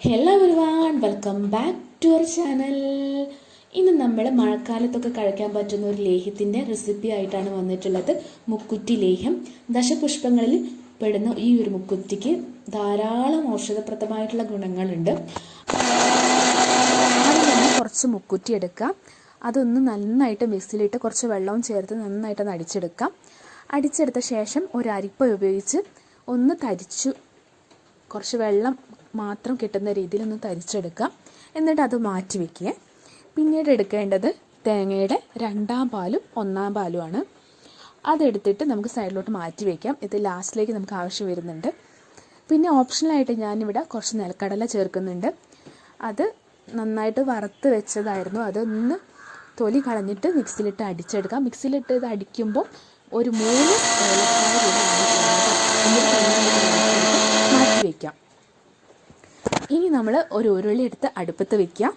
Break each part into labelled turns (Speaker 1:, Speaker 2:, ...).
Speaker 1: Hello everyone, welcome back to our channel. ഇന്ന് നമ്മൾ മഴക്കാലത്തൊക്കെ കഴിക്കാൻ പറ്റുന്ന ഒരു ലേഹ്യത്തിൻ്റെ റെസിപ്പി ആയിട്ടാണ് വന്നിട്ടുള്ളത്. മുക്കുറ്റി ലേഹ്യം. ദശപുഷ്പങ്ങളിൽ പെടുന്ന ഈ ഒരു മുക്കുറ്റിക്ക് ധാരാളം ഔഷധപ്രദമായിട്ടുള്ള ഗുണങ്ങളുണ്ട്. ആദ്യം തന്നെ കുറച്ച് മുക്കുറ്റി എടുക്കാം. അതൊന്ന് നന്നായിട്ട് മിക്സിയിലിട്ട് കുറച്ച് വെള്ളവും ചേർത്ത് നന്നായിട്ട് അടിച്ചെടുക്കാം. അടിച്ചെടുത്ത ശേഷം ഒരു അരിപ്പ ഉപയോഗിച്ച് ഒന്ന് തരിച്ചു കുറച്ച് വെള്ളം മാത്രം കിട്ടുന്ന രീതിയിൽ ഒന്ന് തരിച്ചെടുക്കാം. എന്നിട്ട് അത് മാറ്റി വയ്ക്കുക. പിന്നീട് എടുക്കേണ്ടത് തേങ്ങയുടെ 2-ാം പാലും 1-ാം പാലുമാണ്. അതെടുത്തിട്ട് നമുക്ക് സൈഡിലോട്ട് മാറ്റി വയ്ക്കാം. ഇത് ലാസ്റ്റിലേക്ക് നമുക്ക് ആവശ്യം വരുന്നുണ്ട്. പിന്നെ ഓപ്ഷണലായിട്ട് ഞാനിവിടെ കുറച്ച് നിലക്കടല ചേർക്കുന്നുണ്ട്. അത് നന്നായിട്ട് വറുത്ത് വെച്ചതായിരുന്നു. അതൊന്ന് തൊലി കളഞ്ഞിട്ട് മിക്സിയിലിട്ട് അടിച്ചെടുക്കാം. മിക്സിയിലിട്ട് ഇത് അടിക്കുമ്പോൾ ഒരു 3 മാറ്റി വയ്ക്കാം. ഇനി നമ്മൾ ഒരു ഉരുളി എടുത്ത് അടുപ്പത്ത് വയ്ക്കാം.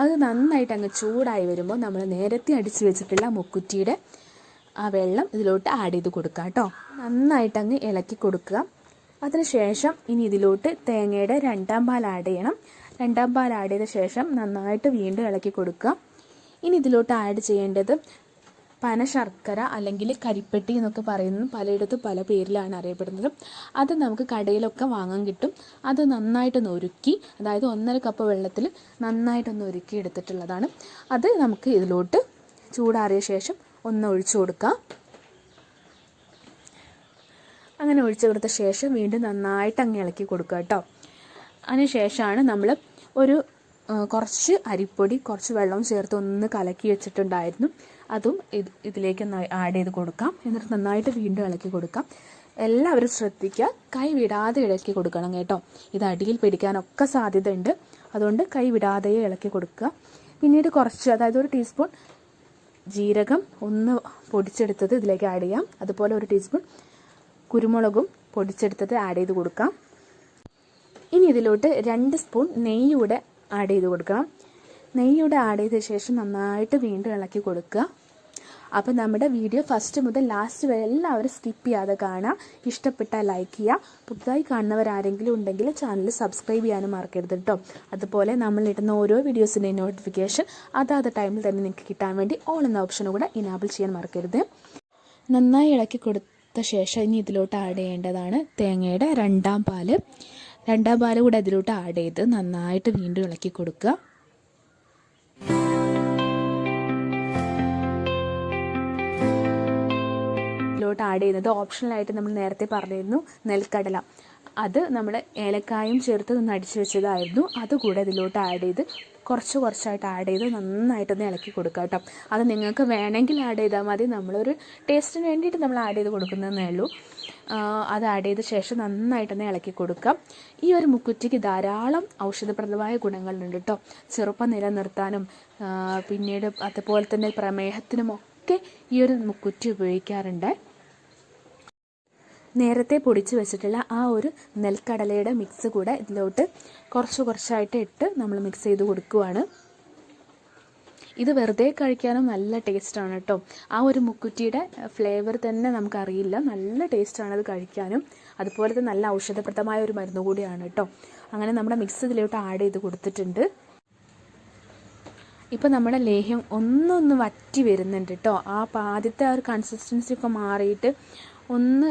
Speaker 1: അത് നന്നായിട്ട് അങ്ങ് ചൂടായി വരുമ്പോൾ നമ്മൾ നേരത്തെ അടിച്ച് വെച്ചിട്ടുള്ള മുക്കുറ്റിയുടെ ആ വെള്ളം ഇതിലോട്ട് ആഡ് ചെയ്ത് കൊടുക്കുക കേട്ടോ. നന്നായിട്ട് അങ്ങ് ഇളക്കി കൊടുക്കുക. അതിനുശേഷം ഇനി ഇതിലോട്ട് തേങ്ങയുടെ 2-ാം പാൽ ആഡ് ചെയ്യണം. 2-ാം പാൽ ആഡ് ചെയ്ത ശേഷം നന്നായിട്ട് വീണ്ടും ഇളക്കി കൊടുക്കുക. ഇനി ഇതിലോട്ട് ആഡ് ചെയ്യേണ്ടത് പനശർക്കര അല്ലെങ്കിൽ കരിപ്പെട്ടി എന്നൊക്കെ പറയുന്നത് പലയിടത്തും പല പേരിലാണ് അറിയപ്പെടുന്നത്. അത് നമുക്ക് കടയിലൊക്കെ വാങ്ങാൻ കിട്ടും. അത് നന്നായിട്ടൊന്ന് ഒരുക്കി, അതായത് 1.5 കപ്പ് വെള്ളത്തിൽ നന്നായിട്ടൊന്ന് ഒരുക്കി എടുത്തിട്ടുള്ളതാണ്. അത് നമുക്ക് ഇതിലോട്ട് ചൂടാറിയ ശേഷം ഒന്ന് ഒഴിച്ചു കൊടുക്കാം. അങ്ങനെ ഒഴിച്ചു കൊടുത്ത ശേഷം വീണ്ടും നന്നായിട്ട് അങ്ങ് ഇളക്കി കൊടുക്കുക കേട്ടോ. അതിനുശേഷമാണ് നമ്മൾ കുറച്ച് അരിപ്പൊടി കുറച്ച് വെള്ളവും ചേർത്ത് ഒന്ന് കലക്കി വെച്ചിട്ടുണ്ടായിരുന്നു. അതും ഇതിലേക്ക് ആഡ് ചെയ്ത് കൊടുക്കാം. എന്നിട്ട് നന്നായിട്ട് വീണ്ടും ഇളക്കി കൊടുക്കാം. എല്ലാവരും ശ്രദ്ധിക്കുക, കൈ വിടാതെ ഇളക്കി കൊടുക്കണം കേട്ടോ. ഇത് അടിയിൽ പിടിക്കാനൊക്കെ സാധ്യതയുണ്ട്. അതുകൊണ്ട് കൈ വിടാതെ ഇളക്കി കൊടുക്കുക. പിന്നീട് കുറച്ച്, അതായത് 1 ടീസ്പൂൺ ജീരകം ഒന്ന് പൊടിച്ചെടുത്തത് ഇതിലേക്ക് ആഡ് ചെയ്യാം. അതുപോലെ 1 ടീസ്പൂൺ കുരുമുളകും പൊടിച്ചെടുത്തത് ആഡ് ചെയ്ത് കൊടുക്കാം. ഇനി ഇതിലോട്ട് 2 സ്പൂൺ നെയ്യൂടെ ആഡ് ചെയ്ത് കൊടുക്കണം. നെയ്യൂടെ ആഡ് ചെയ്ത ശേഷം നന്നായിട്ട് വീണ്ടും ഇളക്കി കൊടുക്കുക. അപ്പോൾ നമ്മുടെ വീഡിയോ ഫസ്റ്റ് മുതൽ ലാസ്റ്റ് വരെ എല്ലാവരും സ്കിപ്പ് ചെയ്യാതെ കാണാം. ഇഷ്ടപ്പെട്ടാൽ ലൈക്ക് ചെയ്യുക. പുതുതായി കാണുന്നവരാരെങ്കിലും ഉണ്ടെങ്കിൽ ചാനൽ സബ്സ്ക്രൈബ് ചെയ്യാനും മറക്കരുത് കേട്ടോ. അതുപോലെ നമ്മൾ ഇടുന്ന ഓരോ വീഡിയോസിൻ്റെയും നോട്ടിഫിക്കേഷൻ അതാത് ടൈമിൽ തന്നെ നിങ്ങൾക്ക് കിട്ടാൻ വേണ്ടി ഓൾ എന്ന ഓപ്ഷനും കൂടെ ഇനാബിൾ ചെയ്യാൻ മറക്കരുത്. നന്നായി ഇളക്കി കൊടുത്ത ശേഷം ഇനി ഇതിലോട്ട് ആഡ് ചെയ്യേണ്ടതാണ് തേങ്ങയുടെ 2-ാം പാല്. 2-ാം പാല് കൂടെ ഇതിലോട്ട് ആഡ് ചെയ്ത് നന്നായിട്ട് വീണ്ടും ഇളക്കി കൊടുക്കുക. ഇതിലോട്ട് ആഡ് ചെയ്യുന്നത് ഓപ്ഷണലായിട്ട് നമ്മൾ നേരത്തെ പറഞ്ഞിരുന്നു നെൽക്കടല. അത് നമ്മൾ ഏലക്കായും ചേർത്ത് ഒന്ന് അടിച്ചു വെച്ചതായിരുന്നു. അതുകൂടെ ഇതിലോട്ട് ആഡ് ചെയ്ത് കുറച്ചായിട്ട് ആഡ് ചെയ്ത് നന്നായിട്ടൊന്ന് ഇളക്കി കൊടുക്കുക കേട്ടോ. അത് നിങ്ങൾക്ക് വേണമെങ്കിൽ ആഡ് ചെയ്താൽ മതി. നമ്മളൊരു ടേസ്റ്റിന് വേണ്ടിയിട്ട് നമ്മൾ ആഡ് ചെയ്ത് കൊടുക്കുന്നതേ ഉള്ളൂ. അത് ആഡ് ചെയ്ത ശേഷം നന്നായിട്ടൊന്ന് ഇളക്കി കൊടുക്കാം. ഈ ഒരു മുക്കുറ്റിക്ക് ധാരാളം ഔഷധപ്രദമായ ഗുണങ്ങളുണ്ട് കേട്ടോ. ചെറുപ്പം നിലനിർത്താനും പിന്നീട് അതുപോലെ തന്നെ പ്രമേഹത്തിനുമൊക്കെ ഈ ഒരു മുക്കുറ്റി ഉപയോഗിക്കാറുണ്ട്. നേരത്തെ പൊടിച്ച് വെച്ചിട്ടുള്ള ആ ഒരു നെൽക്കടലയുടെ മിക്സ് കൂടെ ഇതിലോട്ട് കുറച്ചായിട്ട് ഇട്ട് നമ്മൾ മിക്സ് ചെയ്ത് കൊടുക്കുവാണ്. ഇത് വെറുതെ കഴിക്കാനും നല്ല ടേസ്റ്റാണ് കേട്ടോ. ആ ഒരു മുക്കുറ്റിയുടെ ഫ്ലേവർ തന്നെ നമുക്കറിയില്ല. നല്ല ടേസ്റ്റാണ് അത് കഴിക്കാനും. അതുപോലെ തന്നെ നല്ല ഔഷധപ്രദമായ ഒരു മരുന്ന് കൂടിയാണ് കേട്ടോ. അങ്ങനെ നമ്മുടെ മിക്സ് ഇതിലോട്ട് ആഡ് ചെയ്ത് കൊടുത്തിട്ടുണ്ട്. ഇപ്പോൾ നമ്മുടെ ലേഹ്യം ഒന്നൊന്ന് വറ്റി വരുന്നുണ്ട് കേട്ടോ. ആദ്യത്തെ ആ ഒരു കൺസിസ്റ്റൻസി ഒക്കെ മാറിയിട്ട് ഒന്ന്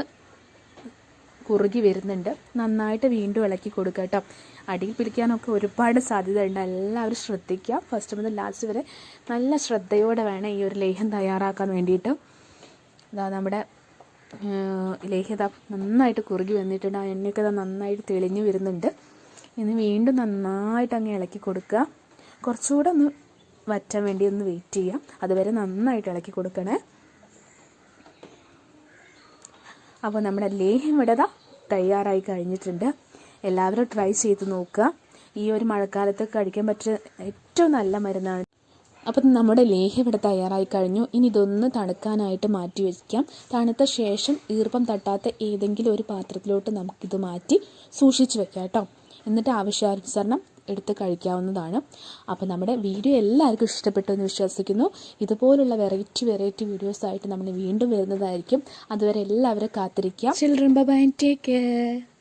Speaker 1: കുറുകി വരുന്നുണ്ട്. നന്നായിട്ട് വീണ്ടും ഇളക്കി കൊടുക്കുക കേട്ടോ. അടിയിൽ പിടിക്കാനൊക്കെ ഒരുപാട് സാധ്യതയുണ്ട്. എല്ലാവരും ശ്രദ്ധിക്കുക. ഫസ്റ്റ് മുതൽ ലാസ്റ്റ് വരെ നല്ല ശ്രദ്ധയോടെ വേണം ഈ ഒരു ലേഹ്യം തയ്യാറാക്കാൻ വേണ്ടിയിട്ട്. നമ്മുടെ ലേഹ്യം നന്നായിട്ട് കുറുകി വന്നിട്ടുണ്ട്. ആ എണ്ണയൊക്കെ നന്നായിട്ട് തെളിഞ്ഞു വരുന്നുണ്ട്. ഇനി വീണ്ടും നന്നായിട്ട് അങ്ങ് ഇളക്കി കൊടുക്കുക. കുറച്ചുകൂടെ ഒന്ന് വറ്റാൻ വേണ്ടി ഒന്ന് വെയിറ്റ് ചെയ്യാം. അതുവരെ നന്നായിട്ട് ഇളക്കി കൊടുക്കണേ. അപ്പോൾ നമ്മുടെ ലേഹ്യം ഇവിടെ തയ്യാറായി കഴിഞ്ഞിട്ടുണ്ട്. എല്ലാവരും ട്രൈ ചെയ്ത് നോക്കുക. ഈ ഒരു മഴക്കാലത്ത് കഴിക്കാൻ പറ്റിയ ഏറ്റവും നല്ല മരുന്നാണ്. അപ്പം നമ്മുടെ ലേഹ്യം ഇവിടെ തയ്യാറായി കഴിഞ്ഞു. ഇനി ഇതൊന്ന് തണുക്കാനായിട്ട് മാറ്റി വയ്ക്കാം. തണുത്ത ശേഷം ഈർപ്പം തട്ടാത്ത ഏതെങ്കിലും ഒരു പാത്രത്തിലോട്ട് നമുക്കിത് മാറ്റി സൂക്ഷിച്ച് വെക്കാം കേട്ടോ. എന്നിട്ട് ആവശ്യാനുസരണം എടുത്ത് കഴിക്കാവുന്നതാണ്. അപ്പോൾ നമ്മുടെ വീഡിയോ എല്ലാവർക്കും ഇഷ്ടപ്പെട്ടു എന്ന് വിശ്വസിക്കുന്നു. ഇതുപോലുള്ള വെറൈറ്റി വീഡിയോസായിട്ട് നമ്മൾ വീണ്ടും വരുന്നതായിരിക്കും. അതുവരെ എല്ലാവരും കാത്തിരിക്കാം. Children bye, take care.